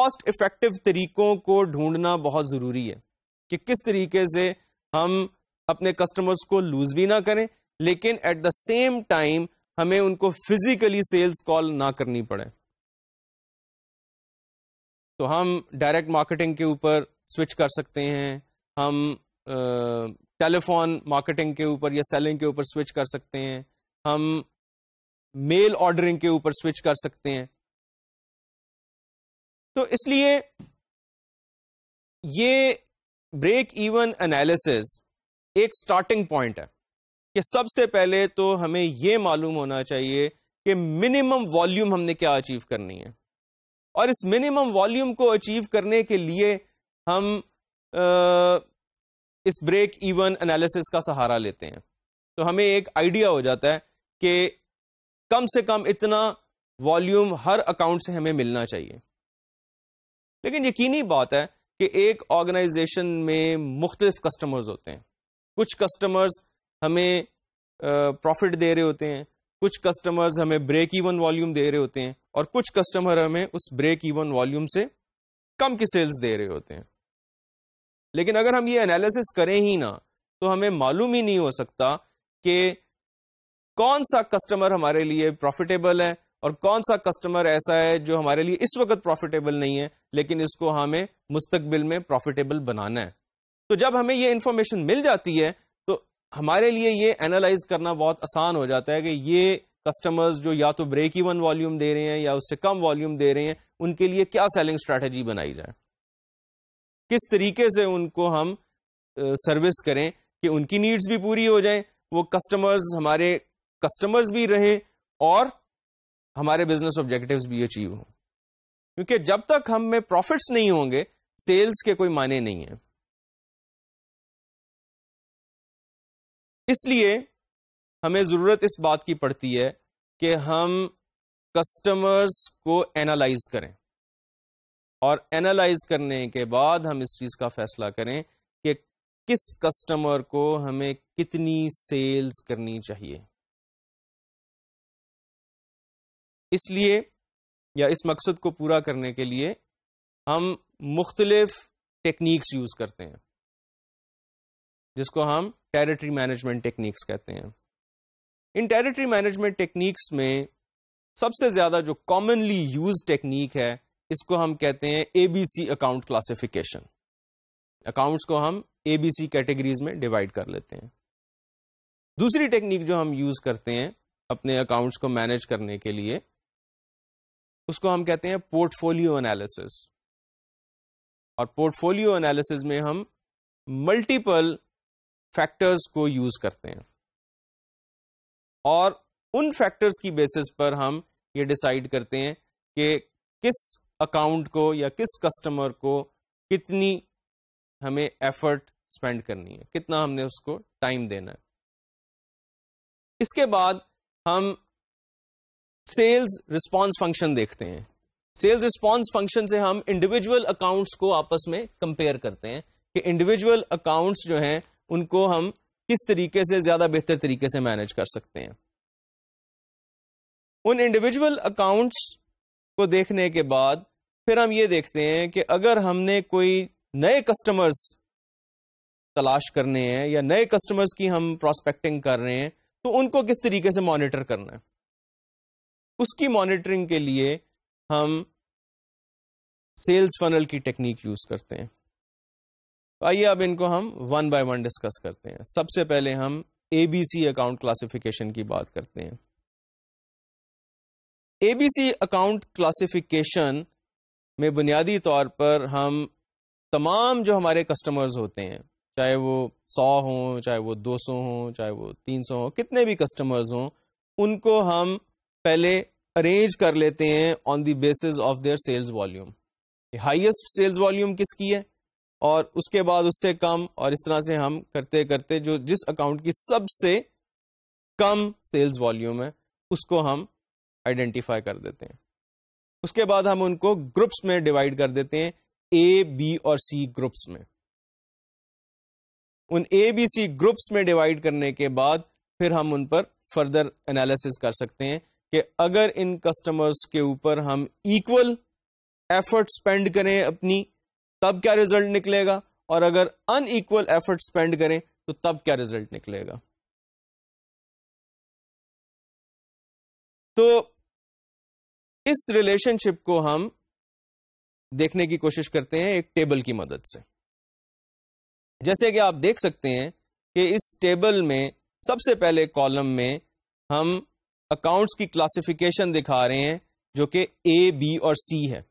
Cost effective طریقوں کو ڈھونڈنا بہت ضروری ہے کہ کس طریقے سے ہم اپنے کسٹمرز کو لوز بھی نہ کریں, لیکن ایٹ دا سیم ٹائم ہمیں ان کو فزیکلی سیلز کال نہ کرنی پڑے. تو ہم ڈائریکٹ مارکیٹنگ کے اوپر سوئچ کر سکتے ہیں, ہم ٹیلی فون مارکیٹنگ کے اوپر یا سیلنگ کے اوپر سوئچ کر سکتے ہیں, ہم میل آرڈرنگ کے اوپر سوئچ کر سکتے ہیں. تو اس لیے یہ بریک ایون انالیسز ایک سٹارٹنگ پوائنٹ ہے کہ سب سے پہلے تو ہمیں یہ معلوم ہونا چاہیے کہ منیمم والیوم ہم نے کیا اچیو کرنی ہے, اور اس منیمم والیوم کو اچیو کرنے کے لیے ہم اس بریک ایون انالیسس کا سہارا لیتے ہیں. تو ہمیں ایک آئیڈیا ہو جاتا ہے کہ کم سے کم اتنا والیوم ہر اکاؤنٹ سے ہمیں ملنا چاہیے. لیکن یقینی بات ہے کہ ایک آرگنائزیشن میں مختلف کسٹمرز ہوتے ہیں. کچھ کسٹمرز ہمیں پروفٹ دے رہے ہوتے ہیں, کچھ کسٹمرز ہمیں بریک ایون والیوم دے رہے ہوتے ہیں, اور کچھ کسٹمر ہمیں اس بریک ایون والیوم سے کم کی سیلز دے رہے ہوتے ہیں. لیکن اگر ہم یہ انالیسس کریں ہی نہ تو ہمیں معلوم ہی نہیں ہو سکتا کہ کون سا کسٹمر ہمارے لیے پروفیٹیبل ہے اور کون سا کسٹمر ایسا ہے جو ہمارے لیے اس وقت پروفیٹیبل نہیں ہے لیکن اس کو ہمیں مستقبل میں پروفیٹیبل بنانا ہے. تو جب ہمیں یہ انفارمیشن مل جاتی ہے تو ہمارے لیے یہ اینالائز کرنا بہت آسان ہو جاتا ہے کہ یہ کسٹمرز جو یا تو بریک ایون والیوم دے رہے ہیں یا اس سے کم والیوم دے رہے ہیں, ان کے لیے کیا سیلنگ اسٹریٹجی بنائی جائے, کس طریقے سے ان کو ہم سروس کریں کہ ان کی نیڈز بھی پوری ہو جائیں, وہ کسٹمرز ہمارے کسٹمرز بھی رہیں اور ہمارے بزنس آبجیکٹیوز بھی اچیو ہوں. کیونکہ جب تک ہم میں پروفٹس نہیں ہوں گے سیلز کے کوئی معنی نہیں ہے. اس لیے ہمیں ضرورت اس بات کی پڑتی ہے کہ ہم کسٹمرز کو اینالائز کریں, اور اینالائز کرنے کے بعد ہم اس چیز کا فیصلہ کریں کہ کس کسٹمر کو ہمیں کتنی سیلز کرنی چاہیے. اس لیے یا اس مقصد کو پورا کرنے کے لیے ہم مختلف ٹیکنیکس یوز کرتے ہیں جس کو ہم ٹیریٹری مینجمنٹ ٹیکنیکس کہتے ہیں. ان ٹیریٹری مینجمنٹ ٹیکنیکس میں سب سے زیادہ جو کامنلی یوز ٹیکنیک ہے اس کو ہم کہتے ہیں A B C account classification. Accounts کو ہم اے بی سی کیٹیگریز میں ڈیوائڈ کر لیتے ہیں. دوسری ٹیکنیک جو ہم یوز کرتے ہیں اپنے اکاؤنٹس کو مینج کرنے کے لیے اس کو ہم کہتے ہیں پورٹ فولیو انالیسس. اور پورٹ فولیو انالیسس میں ہم ملٹیپل فیکٹرز کو یوز کرتے ہیں, اور ان فیکٹرز کی بیسس پر ہم یہ ڈیسائیڈ کرتے ہیں کہ کس اکاؤنٹ کو یا کس کسٹمر کو کتنی ہمیں ایفرٹ اسپینڈ کرنی ہے, کتنا ہم نے اس کو ٹائم دینا ہے. اس کے بعد ہم سیلز رسپانس فنکشن دیکھتے ہیں. سیلز رسپانس فنکشن سے ہم انڈیویجول اکاؤنٹس کو آپس میں کمپیئر کرتے ہیں کہ انڈیویجول اکاؤنٹس جو ہیں ان کو ہم کس طریقے سے زیادہ بہتر طریقے سے مینج کر سکتے ہیں. ان انڈیویجول اکاؤنٹس کو دیکھنے کے بعد پھر ہم یہ دیکھتے ہیں کہ اگر ہم نے کوئی نئے کسٹمرز تلاش کرنے ہیں یا نئے کسٹمرز کی ہم پراسپیکٹنگ کر رہے ہیں تو ان کو کس طریقے سے مانیٹر کرنا ہے. اس کی مانیٹرنگ کے لیے ہم سیلز فنل کی ٹیکنیک یوز کرتے ہیں. آئیے اب ان کو ہم ون بائی ون ڈسکس کرتے ہیں. سب سے پہلے ہم A B C account classification کی بات کرتے ہیں. A B C account classification میں بنیادی طور پر ہم تمام جو ہمارے کسٹمرز ہوتے ہیں, چاہے وہ 100 ہوں, چاہے وہ 200 ہوں, چاہے وہ 300 ہوں, کتنے بھی کسٹمرز ہوں, ان کو ہم پہلے ارینج کر لیتے ہیں on the basis of their sales volume. Highest sales volume کس کی ہے اور اس کے بعد اس سے کم, اور اس طرح سے ہم کرتے کرتے جو جس اکاؤنٹ کی سب سے کم سیلز والیوم ہے اس کو ہم آئیڈینٹیفائی کر دیتے ہیں. اس کے بعد ہم ان کو گروپس میں ڈیوائڈ کر دیتے ہیں, اے بی اور سی گروپس میں. ان اے بی سی گروپس میں ڈیوائڈ کرنے کے بعد پھر ہم ان پر فردر انالیسس کر سکتے ہیں کہ اگر ان کسٹمرز کے اوپر ہم ایکول ایفرٹ اسپینڈ کریں اپنی تب کیا ریزلٹ نکلے گا, اور اگر ان ایکول ایفرٹ اسپینڈ کریں تو تب کیا ریزلٹ نکلے گا. تو اس ریلیشن شپ کو ہم دیکھنے کی کوشش کرتے ہیں ایک ٹیبل کی مدد سے. جیسے کہ آپ دیکھ سکتے ہیں کہ اس ٹیبل میں سب سے پہلے کالم میں ہم اکاؤنٹس کی کلاسیفیکیشن دکھا رہے ہیں جو کہ اے, بی اور سی ہے.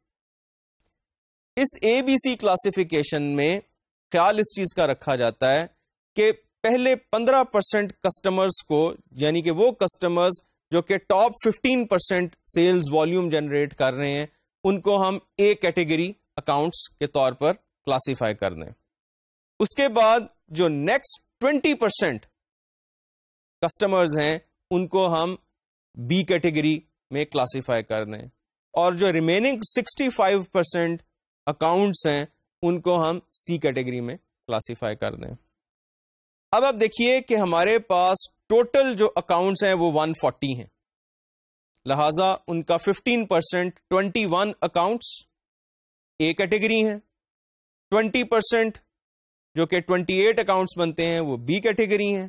اس اے بی سی کلاسیفیکیشن میں خیال اس چیز کا رکھا جاتا ہے کہ پہلے 15% کسٹمرز کو, یعنی کہ وہ کسٹمرز جو کہ ٹاپ 15% سیلز والیوم جنریٹ کر رہے ہیں, ان کو ہم اے کیٹیگری اکاؤنٹس کے طور پر کلاسیفائی کر دیں. اس کے بعد جو نیکسٹ 20% کسٹمرز ہیں ان کو ہم بی کیٹیگری میں کلاسیفائی کر دیں, اور جو ریمیننگ 65% اکاؤنٹس ہیں ان کو ہم سی کیٹیگری میں کلاسیفائی کر دیں. اب آپ دیکھیے کہ ہمارے پاس ٹوٹل جو اکاؤنٹس ہیں وہ 140 ہیں, لہذا ان کا 15% 21 اکاؤنٹس اے کیٹیگری ہیں, 20% جو کہ 28 اکاؤنٹس بنتے ہیں وہ بی کیٹیگری ہیں,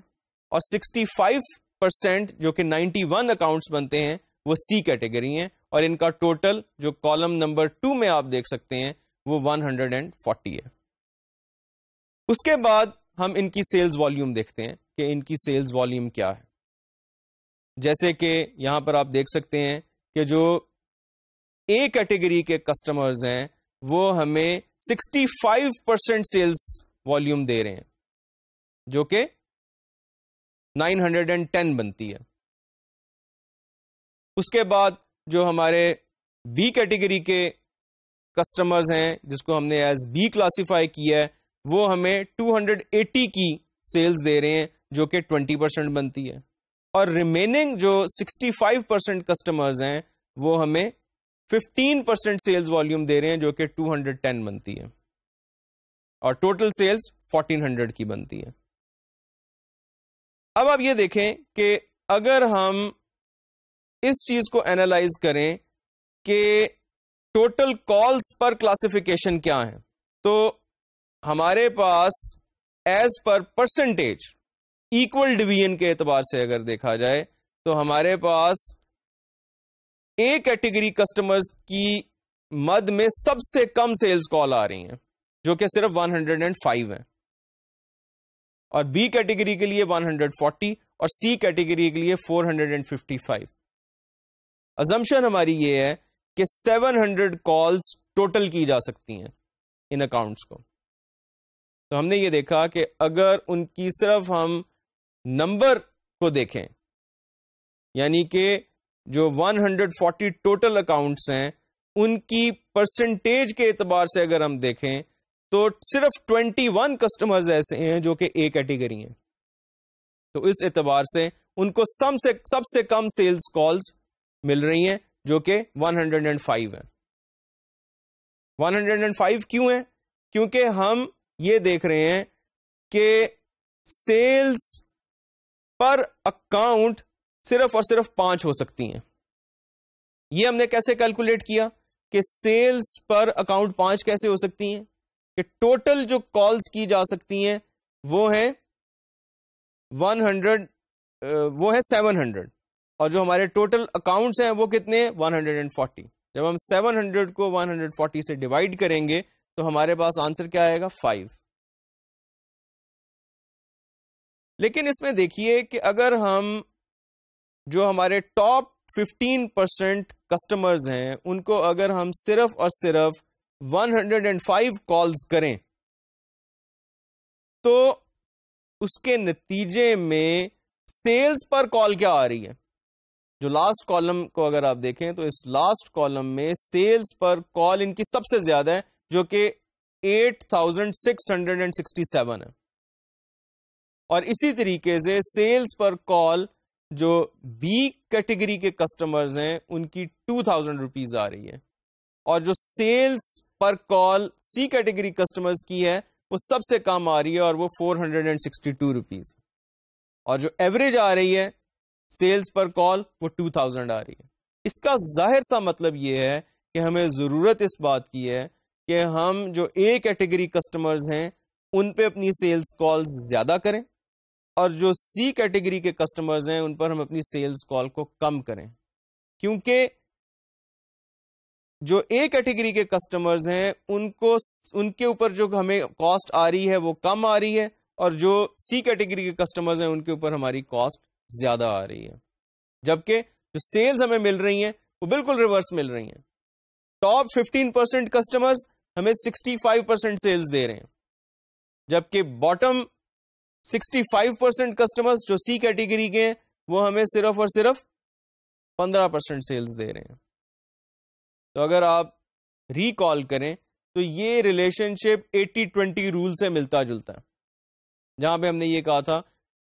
اور 65% جو کہ 91 اکاؤنٹس بنتے ہیں وہ سی کیٹیگری ہیں, اور ان کا ٹوٹل جو کالم نمبر 2 میں آپ دیکھ سکتے ہیں وہ 140 ہے. اس کے بعد ہم ان کی سیلز والیوم دیکھتے ہیں کہ ان کی سیلز والیوم کیا ہے. جیسے کہ یہاں پر آپ دیکھ سکتے ہیں کہ جو اے کیٹیگری کے کسٹمرز ہیں وہ ہمیں 65% سیلز والیوم دے رہے ہیں, جو کہ 910 بنتی ہے. اس کے بعد جو ہمارے بی کیٹیگری کے کسٹمرز ہیں جس کو ہم نے ایز بی کلاسیفائی کیا ہے, وہ ہمیں 280 کی سیلز دے رہے ہیں جو کہ 20% بنتی ہے, اور ریمیننگ جو 65% کسٹمرز ہیں وہ ہمیں 15% سیلز والیوم دے رہے ہیں جو کہ 210 بنتی ہے, اور ٹوٹل سیلز 1400 کی بنتی ہے. اب آپ یہ دیکھیں کہ اگر ہم اس چیز کو اینالائز کریں کہ ٹوٹل کالز پر کلاسیفیکیشن کیا ہے, تو ہمارے پاس as per percentage equal division کے اعتبار سے اگر دیکھا جائے تو ہمارے پاس اے کیٹیگری کسٹمرز کی مد میں سب سے کم سیلز کال آ رہی ہیں جو کہ صرف 105 ہیں, اور بی کیٹیگری کے لیے 140 اور سی کیٹیگری کے لیے 455. ازمپشن ہماری یہ ہے کہ 700 کالز ٹوٹل کی جا سکتی ہیں ان اکاؤنٹس کو. تو ہم نے یہ دیکھا کہ اگر ان کی صرف ہم نمبر کو دیکھیں, یعنی کہ جو 140 ٹوٹل اکاؤنٹس ہیں ان کی پرسنٹیج کے اعتبار سے اگر ہم دیکھیں تو صرف 21 کسٹمرز ایسے ہیں جو کہ اے کیٹیگری ہیں. تو اس اعتبار سے ان کو سب سے کم سیلز کالز مل رہی ہیں جو کہ 105 ہیں. 105 کیوں ہیں؟ کیونکہ ہم یہ دیکھ رہے ہیں کہ سیلز پر اکاؤنٹ صرف اور صرف 5 ہو سکتی ہیں. یہ ہم نے کیسے کیلکولیٹ کیا کہ سیلز پر اکاؤنٹ 5 کیسے ہو سکتی ہیں؟ کہ ٹوٹل جو کالز کی جا سکتی ہیں وہ ہیں 700, اور جو ہمارے ٹوٹل اکاؤنٹس ہیں وہ کتنے 140. جب ہم 700 کو 140 سے ڈیوائڈ کریں گے تو ہمارے پاس آنسر کیا آئے گا 5. لیکن اس میں دیکھیے کہ اگر ہم جو ہمارے ٹاپ 15% کسٹمرز ہیں ان کو اگر ہم صرف اور صرف 105 کالز کریں تو اس کے نتیجے میں سیلز پر کال کیا آ رہی ہے. جو لاسٹ کالم کو اگر آپ دیکھیں تو اس لاسٹ کالم میں سیلز پر کال ان کی سب سے زیادہ ہے جو کہ 8667 ہے, اور اسی طریقے سے سیلز پر کال جو بی کیٹیگری کے کسٹمرز ہیں ان کی 2000 روپیز آ رہی ہے, اور جو سیلز پر کال سی کیٹیگری کسٹمرز کی ہے وہ سب سے کم آ رہی ہے اور وہ 462 روپیز, اور جو ایوریج آ رہی ہے سیلز پر کال وہ 2000 آ رہی ہے. اس کا ظاہر سا مطلب یہ ہے کہ ہمیں ضرورت اس بات کی ہے کہ ہم جو اے کیٹیگری کسٹمرز ہیں ان پہ اپنی سیلز کالز زیادہ کریں اور جو سی کیٹیگری کے کسٹمرز ہیں ان پر ہم اپنی سیلز کال کو کم کریں، کیونکہ جو اے کیٹیگری کے کسٹمرز ہیں ان کے اوپر جو ہمیں کاسٹ آ رہی ہے وہ کم آ رہی ہے، اور جو سی کیٹیگری کے کسٹمرز ہیں ان کے اوپر ہماری کاسٹ زیادہ آ رہی ہے، جبکہ جو سیلز ہمیں مل رہی ہیں وہ بالکل ریورس مل رہی ہیں۔ ٹاپ 15% کسٹمرز ہمیں 65% سیلز دے رہے ہیں، جبکہ باٹم 65% کسٹمرز جو سی کیٹیگری کے ہیں وہ ہمیں صرف اور صرف 15% سیلز دے رہے ہیں۔ تو اگر آپ ریکال کریں تو یہ ریلیشن شپ 80-20 رول سے ملتا جلتا ہے، جہاں پہ ہم نے یہ کہا تھا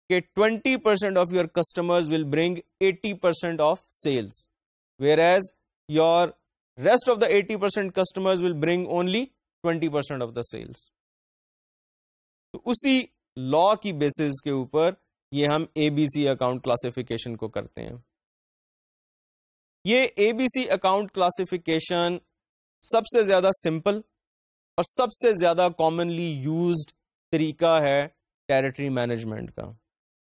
کہ 20% of your customers will bring 80% of sales, where is your rest of the 80% customers will bring only 20% of the sales. تو اسی لا کی بیسس کے اوپر یہ ہم A B C account classification کو کرتے ہیں۔ یہ A B C account classification سب سے زیادہ سمپل اور سب سے زیادہ کامنلی یوزڈ طریقہ ہے ٹیریٹری مینجمنٹ کا،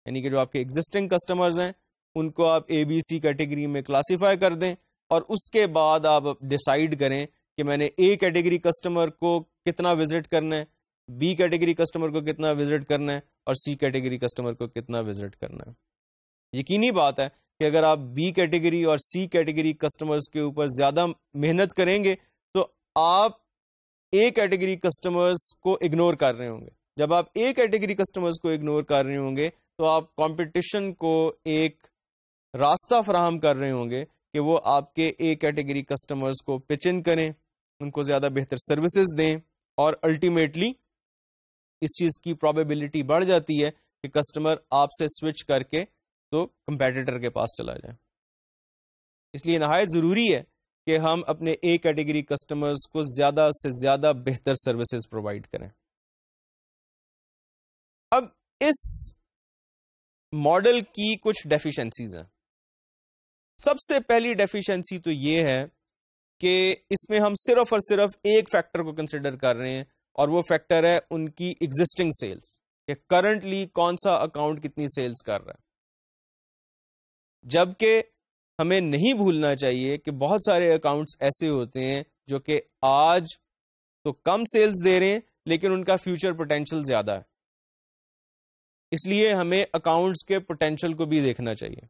یعنی کہ جو آپ کے ایگزسٹنگ کسٹمرز ہیں ان کو آپ اے بی سی کیٹیگری میں کلاسیفائی کر دیں، اور اس کے بعد آپ ڈیسائیڈ کریں کہ میں نے اے کیٹیگری کسٹمر کو کتنا وزٹ کرنا ہے، بی کیٹیگری کسٹمر کو کتنا وزٹ کرنا ہے، اور سی کیٹیگری کسٹمر کو کتنا وزٹ کرنا ہے۔ یقینی بات ہے کہ اگر آپ بی کیٹیگری اور سی کیٹیگری کسٹمرز کے اوپر زیادہ محنت کریں گے تو آپ اے کیٹیگری کسٹمرز کو اگنور کر رہے ہوں گے۔ جب آپ اے کیٹیگری کسٹمرز کو اگنور کر رہے ہوں گے تو آپ کمپٹیشن کو ایک راستہ فراہم کر رہے ہوں گے کہ وہ آپ کے اے کیٹیگری کسٹمرز کو پچ ان کریں، ان کو زیادہ بہتر سروسز دیں، اور الٹیمیٹلی اس چیز کی پرابیبلٹی بڑھ جاتی ہے کہ کسٹمر آپ سے سوئچ کر کے تو کمپیٹیٹر کے پاس چلا جائے۔ اس لیے نہایت ضروری ہے کہ ہم اپنے اے کیٹیگری کسٹمرز کو زیادہ سے زیادہ بہتر سروسز پرووائڈ کریں۔ اب اس ماڈل کی کچھ ڈیفیشنسیز ہیں۔ سب سے پہلی ڈیفیشنسی تو یہ ہے کہ اس میں ہم صرف اور صرف ایک فیکٹر کو کنسیڈر کر رہے ہیں، اور وہ فیکٹر ہے ان کی ایگزسٹنگ سیلز، کہ کرنٹلی کون سا اکاؤنٹ کتنی سیلز کر رہا ہے۔ جبکہ ہمیں نہیں بھولنا چاہیے کہ بہت سارے اکاؤنٹس ایسے ہوتے ہیں جو کہ آج تو کم سیلز دے رہے ہیں لیکن ان کا فیوچر پوٹینشیل زیادہ ہے، اس لیے ہمیں اکاؤنٹس کے پوٹینشیل کو بھی دیکھنا چاہیے۔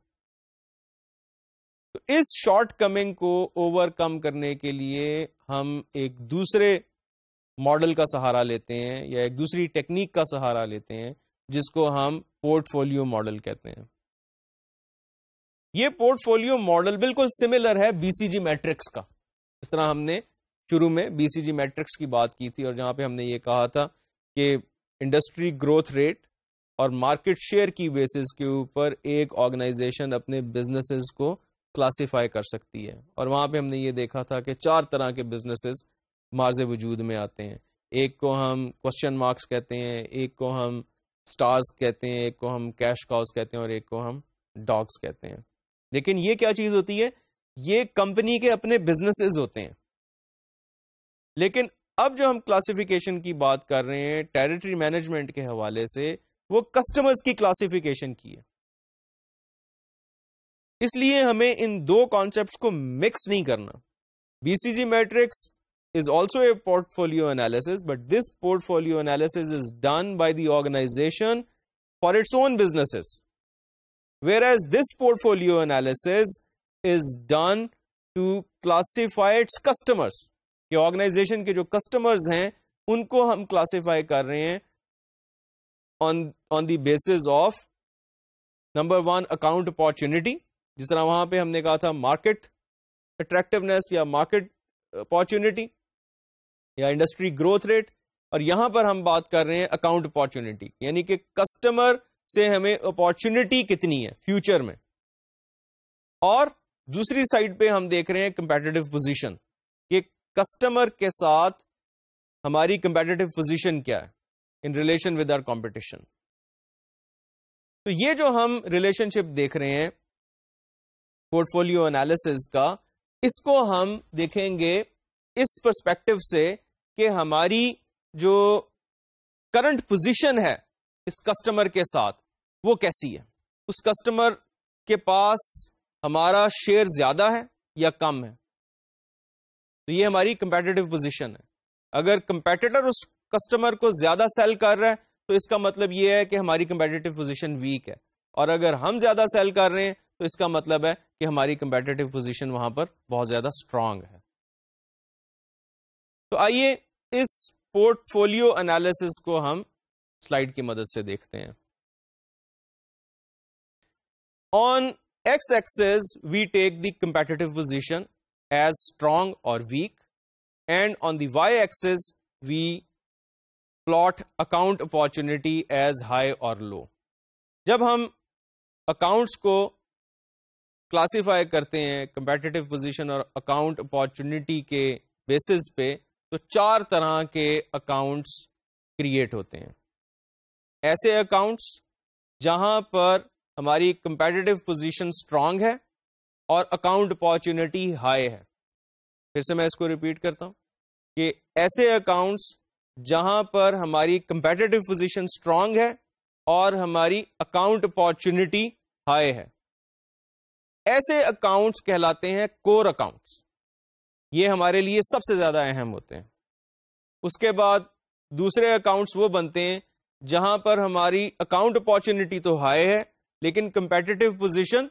تو اس شارٹ کمنگ کو اوور کم کرنے کے لیے ہم ایک دوسرے ماڈل کا سہارا لیتے ہیں، یا ایک دوسری ٹیکنیک کا سہارا لیتے ہیں، جس کو ہم پورٹ فولیو ماڈل کہتے ہیں۔ یہ پورٹ فولیو ماڈل بالکل سملر ہے بی سی جی میٹرکس کا، اس طرح ہم نے شروع میں بی سی جی میٹرکس کی بات کی تھی، اور جہاں پہ ہم نے یہ کہا تھا کہ انڈسٹری گروتھ ریٹ اور مارکیٹ شیئر کی بیسس کے اوپر ایک آرگنائزیشن اپنے بزنسز کو کلاسیفائی کر سکتی ہے، اور وہاں پہ ہم نے یہ دیکھا تھا کہ 4 طرح کے بزنسز مارز وجود میں آتے ہیں۔ ایک کو ہم کوسچن مارکس کہتے ہیں، ایک کو ہم سٹارز کہتے ہیں، ایک کو ہم کیش کاؤز کہتے ہیں، اور ایک کو ہم ڈاگز کہتے ہیں۔ لیکن یہ کیا چیز ہوتی ہے؟ یہ کمپنی کے اپنے بزنسز ہوتے ہیں۔ لیکن اب جو ہم کلاسیفیکیشن کی بات کر رہے ہیں ٹیریٹری مینجمنٹ کے حوالے سے، وہ کسٹمرز کی کلاسیفیکیشن کی ہے۔ اس لیے ہمیں ان دو کانسیپٹس کو مکس نہیں کرنا۔ B C G matrix is also a portfolio analysis, but this portfolio analysis is done by the organization for its own businesses, whereas this portfolio analysis is done to classify its customers. کہ organization کے جو customers ہیں ان کو ہم classify کر رہے ہیں on the basis of number 1 account opportunity، جس طرح وہاں پہ ہم نے کہا تھا market attractiveness یا market opportunity یا انڈسٹری گروتھ ریٹ، اور یہاں پر ہم بات کر رہے ہیں اکاؤنٹ اپارچونٹی، یعنی کہ کسٹمر سے ہمیں اپارچونٹی کتنی ہے فیوچر میں، اور دوسری سائڈ پہ ہم دیکھ رہے ہیں کمپیٹیٹو پوزیشن، کہ کسٹمر کے ساتھ ہماری کمپیٹیٹو پوزیشن کیا ہے in relation with our competition. تو یہ جو ہم ریلیشن شپ دیکھ رہے ہیں پورٹ فولیو انالیسز کا، اس کو ہم دیکھیں گے اس پرسپیکٹو سے کہ ہماری جو کرنٹ پوزیشن ہے اس کسٹمر کے ساتھ وہ کیسی ہے. اس کسٹمر کے پاس ہمارا شیئر زیادہ ہے یا کم ہے. تو یہ ہماری کمپیٹیٹو پوزیشن ہے. اگر کمپیٹیٹر اس کسٹمر کو زیادہ سیل کر رہا ہے تو اس کا مطلب یہ ہے کہ ہماری کمپیٹیٹو پوزیشن ویک ہے, اور اگر ہم زیادہ سیل کر رہے ہیں تو اس کا مطلب ہے کہ ہماری کمپیٹیٹو پوزیشن وہاں پر بہت زیادہ اسٹرانگ ہے. تو آئیے اس پورٹ فولیو انالیسس کو ہم سلائیڈ کی مدد سے دیکھتے ہیں. On X axis we take the competitive position as strong or weak, and on the Y axis we plot account opportunity as high or low. جب ہم اکاؤنٹس کو کلاسیفائی کرتے ہیں کمپیٹیٹو پوزیشن اور اکاؤنٹ اپارچونیٹی کے basis پہ, تو 4 طرح کے اکاؤنٹس کریٹ ہوتے ہیں. ایسے اکاؤنٹس جہاں پر ہماری کمپیٹیٹو پوزیشن اسٹرانگ ہے اور اکاؤنٹ اپارچونیٹی ہائی ہے. پھر سے میں اس کو ریپیٹ کرتا ہوں کہ ایسے اکاؤنٹس جہاں پر ہماری کمپیٹیٹو پوزیشن اسٹرانگ ہے اور ہماری اکاؤنٹ اپارچونیٹی ہائی ہے, ایسے اکاؤنٹس کہلاتے ہیں کور اکاؤنٹس. یہ ہمارے لیے سب سے زیادہ اہم ہوتے ہیں. اس کے بعد دوسرے اکاؤنٹس وہ بنتے ہیں جہاں پر ہماری اکاؤنٹ اپارچونیٹی تو ہائی ہے لیکن کمپیٹیٹو پوزیشن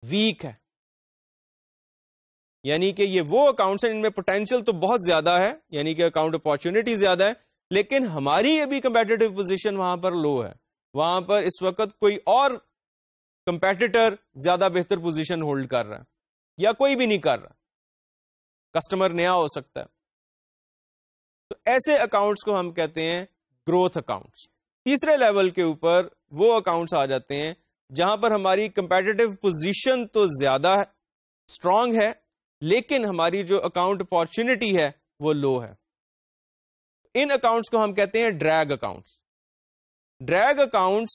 ویک ہے. یعنی کہ یہ وہ اکاؤنٹس ہیں جن میں پوٹینشیل تو بہت زیادہ ہے, یعنی کہ اکاؤنٹ اپارچونیٹی زیادہ ہے, لیکن ہماری ابھی کمپیٹیٹو پوزیشن وہاں پر لو ہے. وہاں پر اس وقت کوئی اور کمپیٹیٹر زیادہ بہتر پوزیشن ہولڈ کر رہا ہے یا کوئی بھی نہیں کر رہا, کسٹمر نیا ہو سکتا ہے. تو ایسے اکاؤنٹس کو ہم کہتے ہیں گروتھ اکاؤنٹس. تیسرے لیول کے اوپر وہ اکاؤنٹس آ جاتے ہیں جہاں پر ہماری کمپیٹیٹو پوزیشن تو زیادہ اسٹرانگ ہے لیکن ہماری جو اکاؤنٹ اپارچونیٹی ہے وہ لو ہے. ان اکاؤنٹس کو ہم کہتے ہیں ڈریگ اکاؤنٹس. ڈریگ اکاؤنٹس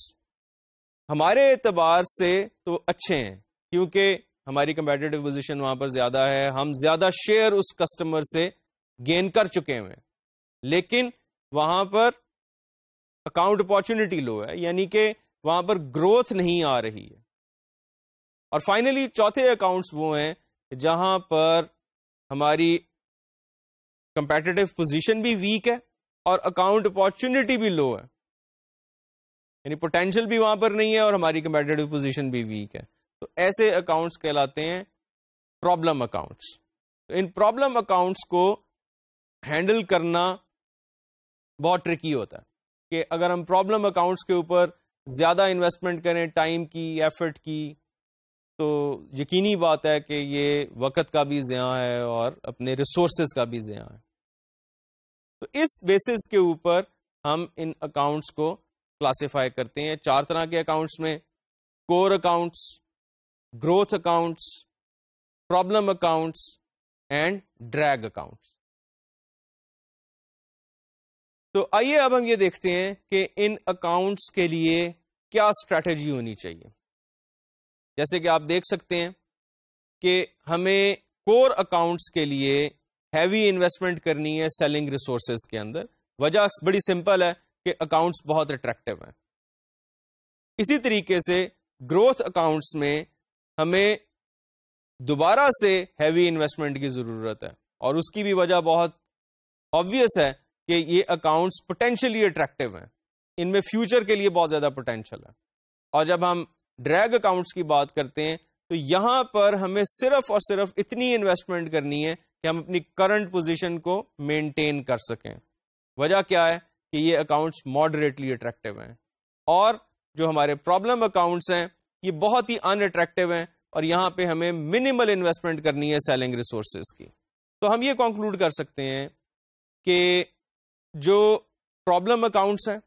ہمارے اعتبار سے تو اچھے ہیں کیونکہ ہماری کمپیٹیٹو پوزیشن وہاں پر زیادہ ہے, ہم زیادہ شیئر اس کسٹمر سے گین کر چکے ہیں, لیکن وہاں پر اکاؤنٹ اپارچونیٹی لو ہے, یعنی کہ وہاں پر گروتھ نہیں آ رہی ہے. اور فائنلی چوتھے اکاؤنٹس وہ ہیں جہاں پر ہماری کمپیٹیٹو پوزیشن بھی ویک ہے اور اکاؤنٹ اپارچونیٹی بھی لو ہے, یعنی پوٹینشیل بھی وہاں پر نہیں ہے اور ہماری کمپیٹیٹو پوزیشن بھی ویک ہے. تو ایسے اکاؤنٹس کہلاتے ہیں پرابلم اکاؤنٹس. تو ان پرابلم اکاؤنٹس کو ہینڈل کرنا بہت ٹرکی ہوتا ہے کہ اگر ہم پرابلم اکاؤنٹس کے اوپر زیادہ انویسٹمنٹ کریں ٹائم کی, ایفرٹ کی, تو یقینی بات ہے کہ یہ وقت کا بھی ضیاع ہے اور اپنے ریسورسز کا بھی ضیاع ہے. تو اس بیسس کے اوپر ہم ان اکاؤنٹس کو کلاسیفائی کرتے ہیں 4 طرح کے اکاؤنٹس میں: core accounts, growth accounts, problem accounts and drag accounts. تو آئیے اب ہم یہ دیکھتے ہیں کہ ان اکاؤنٹس کے لیے کیا اسٹریٹجی ہونی چاہیے. جیسے کہ آپ دیکھ سکتے ہیں کہ ہمیں کور اکاؤنٹس کے لیے ہیوی انویسٹمنٹ کرنی ہے سیلنگ ریسورسز کے اندر. وجہ بڑی سمپل ہے کہ اکاؤنٹس بہت اٹریکٹیو ہیں. اسی طریقے سے گروتھ اکاؤنٹس میں ہمیں دوبارہ سے ہیوی انویسٹمنٹ کی ضرورت ہے, اور اس کی بھی وجہ بہت آبویس ہے کہ یہ اکاؤنٹس پوٹینشیلی اٹریکٹیو ہیں, ان میں فیوچر کے لیے بہت زیادہ پوٹینشیل ہے. اور جب ہم ڈریگ اکاؤنٹس کی بات کرتے ہیں تو یہاں پر ہمیں صرف اور صرف اتنی انویسٹمنٹ کرنی ہے کہ ہم اپنی کرنٹ پوزیشن کو مینٹین کر سکیں. وجہ کیا ہے کہ یہ اکاؤنٹس ماڈریٹلی اٹریکٹیو ہیں, اور جو ہمارے پرابلم اکاؤنٹس ہیں یہ بہت ہی ان اٹریکٹیو ہیں, اور یہاں پہ ہمیں منیمل انویسٹمنٹ کرنی ہے سیلنگ ریسورسز کی. تو ہم یہ کنکلوڈ کر سکتے ہیں کہ جو پرابلم اکاؤنٹس ہیں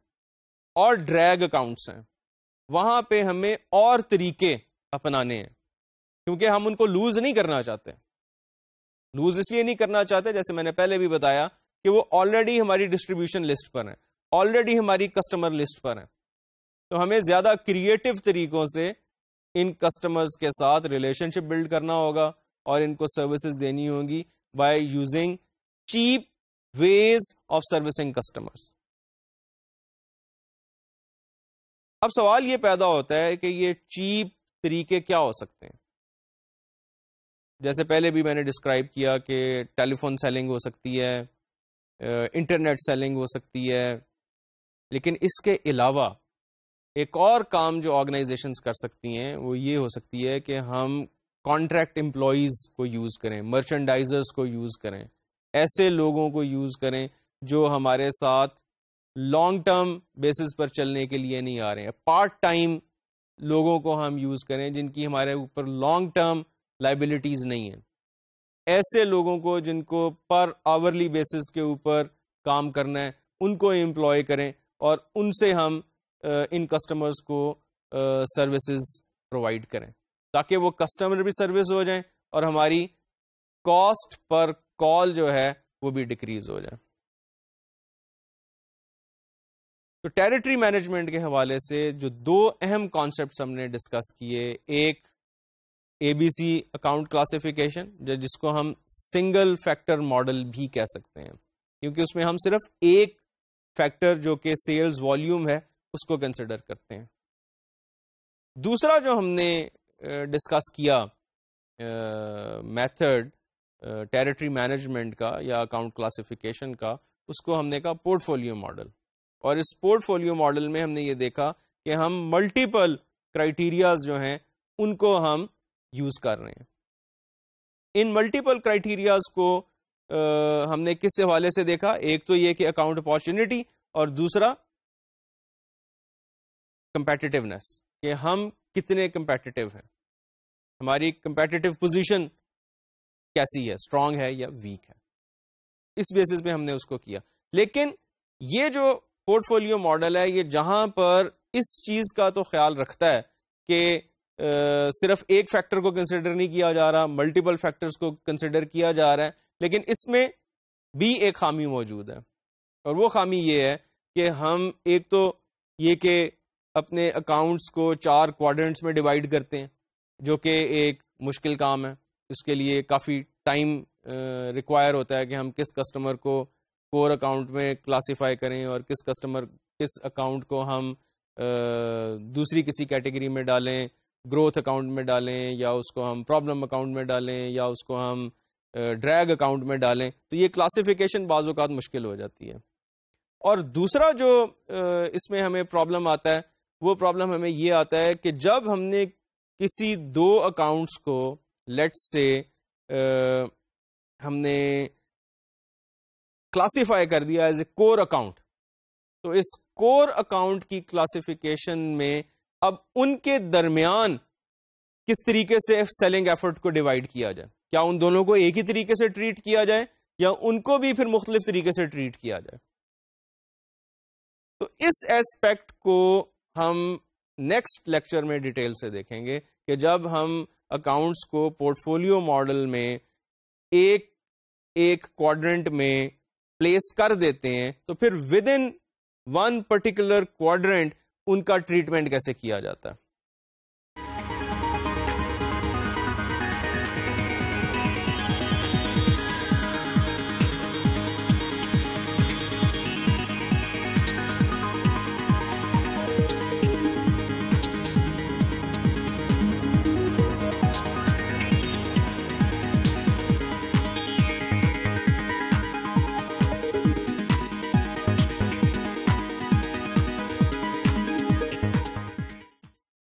اور ڈریگ اکاؤنٹس ہیں وہاں پہ ہمیں اور طریقے اپنانے ہیں, کیونکہ ہم ان کو لوز نہیں کرنا چاہتے. لوز اس لیے نہیں کرنا چاہتے, جیسے میں نے پہلے بھی بتایا, کہ وہ آلریڈی ہماری ڈسٹریبیوشن لسٹ پر ہیں, آلریڈی ہماری کسٹمر لسٹ پر ہیں. تو ہمیں زیادہ کریٹو طریقوں سے ان کسٹمرز کے ساتھ ریلیشن شپ بلڈ کرنا ہوگا اور ان کو سروسز دینی ہوں گی by using cheap ways of servicing customers. اب سوال یہ پیدا ہوتا ہے کہ یہ چیپ طریقے کیا ہو سکتے ہیں. جیسے پہلے بھی میں نے ڈسکرائب کیا کہ ٹیلی فون سیلنگ ہو سکتی ہے, انٹرنیٹ سیلنگ ہو سکتی ہے, لیکن اس کے علاوہ ایک اور کام جو آرگنائزیشنز کر سکتی ہیں وہ یہ ہو سکتی ہے کہ ہم کانٹریکٹ امپلائیز کو یوز کریں, مرچنڈائزرز کو یوز کریں, ایسے لوگوں کو یوز کریں جو ہمارے ساتھ لانگ ٹرم بیسس پر چلنے کے لیے نہیں آ رہے ہیں. پارٹ ٹائم لوگوں کو ہم یوز کریں جن کی ہمارے اوپر لانگ ٹرم لائبلٹیز نہیں ہیں. ایسے لوگوں کو جن کو پر آورلی بیسس کے اوپر کام کرنا ہے ان کو امپلوائے کریں اور ان سے ہم ان کسٹمرز کو سروسز پرووائڈ کریں تاکہ وہ کسٹمر بھی سروس ہو جائیں اور ہماری کاسٹ پر کال جو ہے وہ بھی ڈکریز ہو جائے. تو ٹیریٹری مینجمنٹ کے حوالے سے جو دو اہم کانسیپٹس ہم نے ڈسکس کیے, ایک اے بی سی اکاؤنٹ کلاسیفیکیشن جس کو ہم سنگل فیکٹر ماڈل بھی کہہ سکتے ہیں کیونکہ اس میں ہم صرف ایک فیکٹر جو کہ سیلز والیوم ہے اس کو کنسیڈر کرتے ہیں. دوسرا جو ہم نے ڈسکس کیا میتھڈ ٹیریٹری مینجمنٹ کا یا اکاؤنٹ کلاسیفیکیشن کا, اس کو ہم نے کہا پورٹ فولیو ماڈل. اور اس پورٹ فولیو ماڈل میں ہم نے یہ دیکھا کہ ہم ملٹیپل کرائیٹیریاز جو ہیں ان کو ہم یوز کر رہے ہیں. ان ملٹیپل کرائیٹیریاز کو ہم نے کس حوالے سے دیکھا, ایک تو یہ کہ اکاؤنٹ اپارچونٹی اور دوسرا کمپیٹیٹیونیس, کہ ہم کتنے کمپیٹیٹیو ہیں, ہماری کمپیٹیٹیو پوزیشن کیسی ہے, اسٹرانگ ہے یا ویک ہے. اس بیسس پہ ہم نے اس کو کیا. لیکن یہ جو پورٹ فولیو ماڈل ہے یہ جہاں پر اس چیز کا تو خیال رکھتا ہے کہ صرف ایک فیکٹر کو کنسیڈر نہیں کیا جا رہا, ملٹیپل فیکٹرز کو کنسیڈر کیا جا رہا ہے, لیکن اس میں بھی ایک خامی موجود ہے. اور وہ خامی یہ ہے کہ ہم ایک تو یہ کہ اپنے اکاؤنٹس کو 4 کوارڈرنٹس میں ڈیوائیڈ کرتے ہیں جو کہ ایک مشکل کام ہے. اس کے لیے کافی ٹائم ریکوائر ہوتا ہے کہ ہم کس کسٹمر کو کور اکاؤنٹ میں کلاسیفائی کریں اور کس اکاؤنٹ کو ہم دوسری کسی کیٹیگری میں ڈالیں, گروتھ اکاؤنٹ میں ڈالیں یا اس کو ہم پرابلم اکاؤنٹ میں ڈالیں یا اس کو ہم ڈریگ اکاؤنٹ میں ڈالیں. تو یہ کلاسیفیکیشن بعض اوقات مشکل ہو جاتی ہے. اور دوسرا جو اس میں ہمیں پرابلم آتا ہے وہ پرابلم ہمیں یہ آتا ہے کہ جب ہم نے کسی 2 اکاؤنٹس کو لیٹس سے ہم نے کلاسیفائی کر دیا ایز اے کور اکاؤنٹ, تو اس کور اکاؤنٹ کی کلاسیفیکیشن میں اب ان کے درمیان کس طریقے سے سیلنگ ایفرٹ کو ڈیوائیڈ کیا جائے. کیا ان دونوں کو ایک ہی طریقے سے ٹریٹ کیا جائے یا ان کو بھی پھر مختلف طریقے سے ٹریٹ کیا جائے. تو اس ایسپیکٹ کو ہم نیکسٹ لیکچر میں ڈیٹیل سے دیکھیں گے کہ جب ہم اکاؤنٹس کو پورٹ فولیو ماڈل میں ایک کوارڈرنٹ میں پلیس کر دیتے ہیں تو پھر ود ان ون پرٹیکولر کوارڈرنٹ ان کا ٹریٹمنٹ کیسے کیا جاتا ہے.